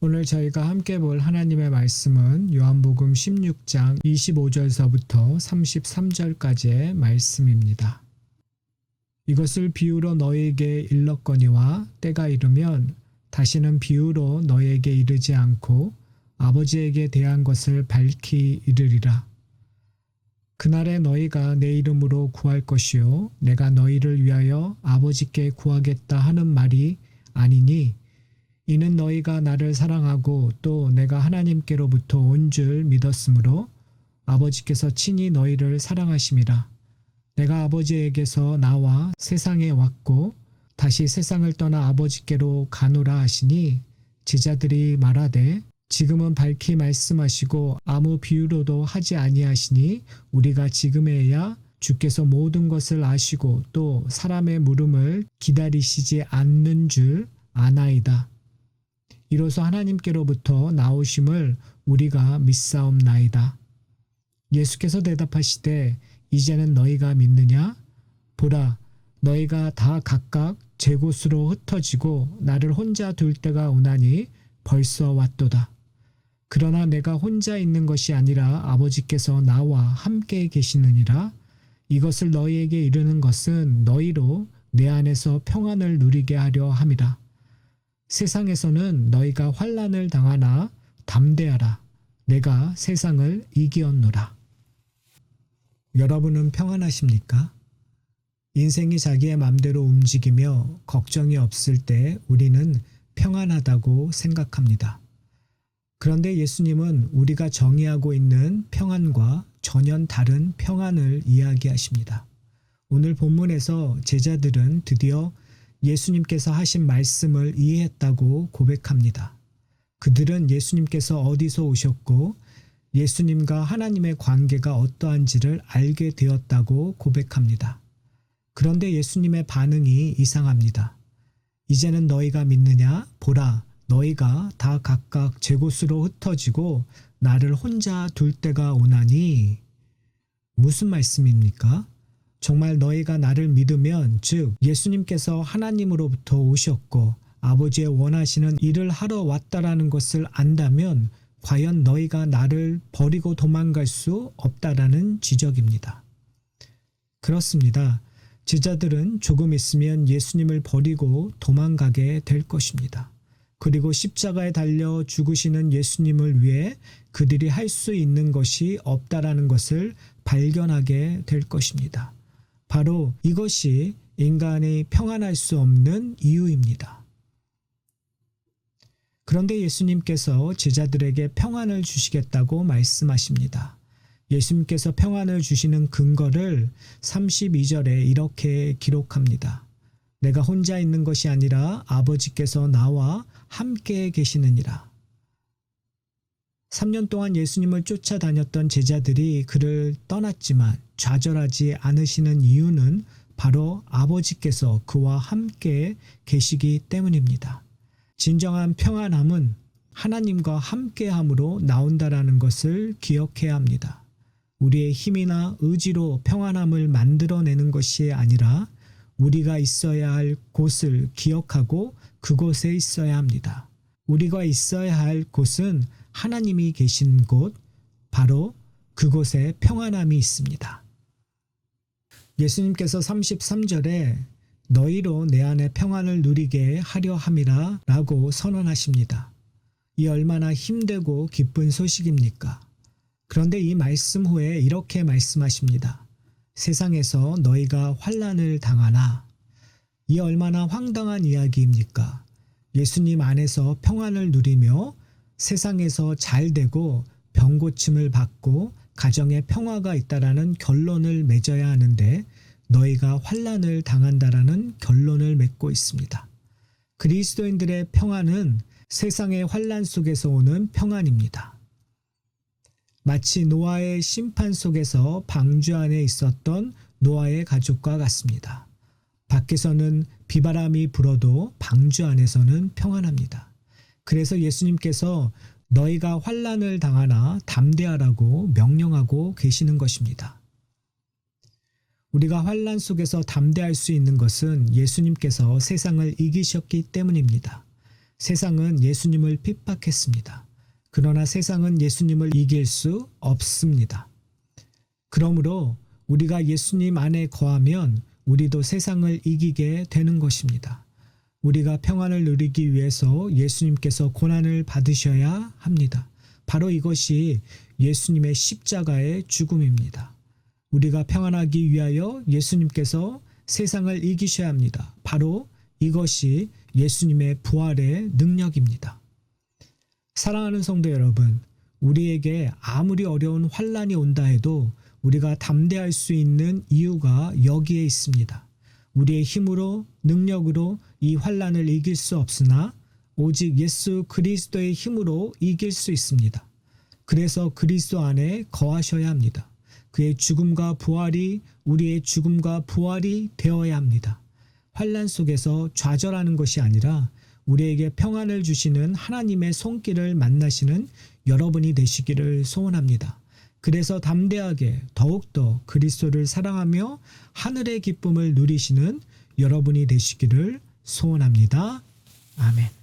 오늘 저희가 함께 볼 하나님의 말씀은 요한복음 16장 25절서부터 33절까지의 말씀입니다. 이것을 비유로 너희에게 일렀거니와 때가 이르면 다시는 비유로 너희에게 이르지 않고 아버지에게 대한 것을 밝히 이르리라. 그날에 너희가 내 이름으로 구할 것이요 내가 너희를 위하여 아버지께 구하겠다 하는 말이 아니니 이는 너희가 나를 사랑하고 또 내가 하나님께로부터 온 줄 믿었으므로 아버지께서 친히 너희를 사랑하심이라. 내가 아버지에게서 나와 세상에 왔고 다시 세상을 떠나 아버지께로 가노라 하시니 제자들이 말하되 지금은 밝히 말씀하시고 아무 비유로도 하지 아니하시니 우리가 지금에야 주께서 모든 것을 아시고 또 사람의 물음을 기다리시지 않는 줄 아나이다. 이로써 하나님께로부터 나오심을 우리가 믿사옵나이다. 예수께서 대답하시되 이제는 너희가 믿느냐? 보라, 너희가 다 각각 제 곳으로 흩어지고 나를 혼자 둘 때가 오나니 벌써 왔도다. 그러나 내가 혼자 있는 것이 아니라 아버지께서 나와 함께 계시느니라. 이것을 너희에게 이르는 것은 너희로 내 안에서 평안을 누리게 하려 함이라. 세상에서는 너희가 환난을 당하나 담대하라. 내가 세상을 이기었노라. 여러분은 평안하십니까? 인생이 자기의 맘대로 움직이며 걱정이 없을 때 우리는 평안하다고 생각합니다. 그런데 예수님은 우리가 정의하고 있는 평안과 전혀 다른 평안을 이야기하십니다. 오늘 본문에서 제자들은 드디어 예수님께서 하신 말씀을 이해했다고 고백합니다. 그들은 예수님께서 어디서 오셨고 예수님과 하나님의 관계가 어떠한지를 알게 되었다고 고백합니다. 그런데 예수님의 반응이 이상합니다. 이제는 너희가 믿느냐? 보라, 너희가 다 각각 제 곳으로 흩어지고 나를 혼자 둘 때가 오나니. 무슨 말씀입니까? 정말 너희가 나를 믿으면 즉 예수님께서 하나님으로부터 오셨고 아버지의 원하시는 일을 하러 왔다라는 것을 안다면 과연 너희가 나를 버리고 도망갈 수 없다라는 지적입니다. 그렇습니다. 제자들은 조금 있으면 예수님을 버리고 도망가게 될 것입니다. 그리고 십자가에 달려 죽으시는 예수님을 위해 그들이 할 수 있는 것이 없다라는 것을 발견하게 될 것입니다. 바로 이것이 인간이 평안할 수 없는 이유입니다. 그런데 예수님께서 제자들에게 평안을 주시겠다고 말씀하십니다. 예수님께서 평안을 주시는 근거를 32절에 이렇게 기록합니다. 내가 혼자 있는 것이 아니라 아버지께서 나와 함께 계시느니라. 3년 동안 예수님을 쫓아다녔던 제자들이 그를 떠났지만 좌절하지 않으시는 이유는 바로 아버지께서 그와 함께 계시기 때문입니다. 진정한 평안함은 하나님과 함께함으로 나온다라는 것을 기억해야 합니다. 우리의 힘이나 의지로 평안함을 만들어내는 것이 아니라 우리가 있어야 할 곳을 기억하고 그곳에 있어야 합니다. 우리가 있어야 할 곳은 하나님이 계신 곳, 바로 그곳에 평안함이 있습니다. 예수님께서 33절에 너희로 내 안에 평안을 누리게 하려 함이라 라고 선언하십니다. 이 얼마나 힘들고 기쁜 소식입니까? 그런데 이 말씀 후에 이렇게 말씀하십니다. 세상에서 너희가 환난을 당하나. 이 얼마나 황당한 이야기입니까? 예수님 안에서 평안을 누리며 세상에서 잘 되고 병고침을 받고 가정에 평화가 있다라는 결론을 맺어야 하는데 너희가 환난을 당한다라는 결론을 맺고 있습니다. 그리스도인들의 평안은 세상의 환난 속에서 오는 평안입니다. 마치 노아의 심판 속에서 방주 안에 있었던 노아의 가족과 같습니다. 밖에서는 비바람이 불어도 방주 안에서는 평안합니다. 그래서 예수님께서 너희가 환난을 당하나 담대하라고 명령하고 계시는 것입니다. 우리가 환난 속에서 담대할 수 있는 것은 예수님께서 세상을 이기셨기 때문입니다. 세상은 예수님을 핍박했습니다. 그러나 세상은 예수님을 이길 수 없습니다. 그러므로 우리가 예수님 안에 거하면 우리도 세상을 이기게 되는 것입니다. 우리가 평안을 누리기 위해서 예수님께서 고난을 받으셔야 합니다. 바로 이것이 예수님의 십자가의 죽음입니다. 우리가 평안하기 위하여 예수님께서 세상을 이기셔야 합니다. 바로 이것이 예수님의 부활의 능력입니다. 사랑하는 성도 여러분, 우리에게 아무리 어려운 환난이 온다 해도 우리가 담대할 수 있는 이유가 여기에 있습니다. 우리의 힘으로 능력으로 이 환난을 이길 수 없으나 오직 예수 그리스도의 힘으로 이길 수 있습니다. 그래서 그리스도 안에 거하셔야 합니다. 그의 죽음과 부활이 우리의 죽음과 부활이 되어야 합니다. 환난 속에서 좌절하는 것이 아니라 우리에게 평안을 주시는 하나님의 손길을 만나시는 여러분이 되시기를 소원합니다. 그래서 담대하게 더욱더 그리스도를 사랑하며 하늘의 기쁨을 누리시는 여러분이 되시기를 소원합니다. 아멘.